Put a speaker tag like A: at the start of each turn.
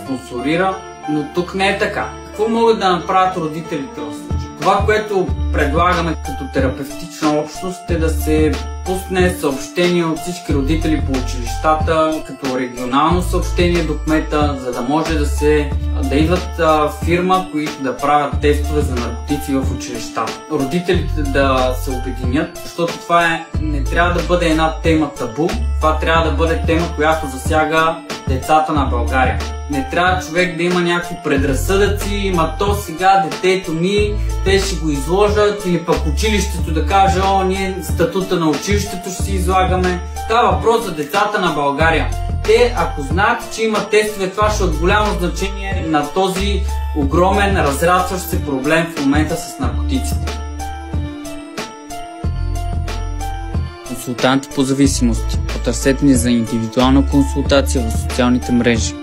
A: спонсорира, но тук не е така. Какво могат да направят родителите в случая? Това, което предлагаме като терапевтична общност, е да се пусне съобщение от всички родители по училищата, като регионално съобщение до кмета, за да може да идват фирма, които да правят тестове за наркотици в училищата. Родителите да се обединят, защото това не трябва да бъде една тема табу, това трябва да бъде тема, която засяга децата на България. Не трябва човек да има някакви предразсъдъци, то сега детето ми, те ще го изложат, или пък училището да каже, ние статута на училището ще си излагаме. Става въпрос за децата на България. Те, ако знаят, че има тестове, това ще е от голямо значение на този огромен, разрастващ се проблем в момента с наркотиците. Консултанти по зависимости. Потърсете ни за индивидуална консултация в социалните мрежи.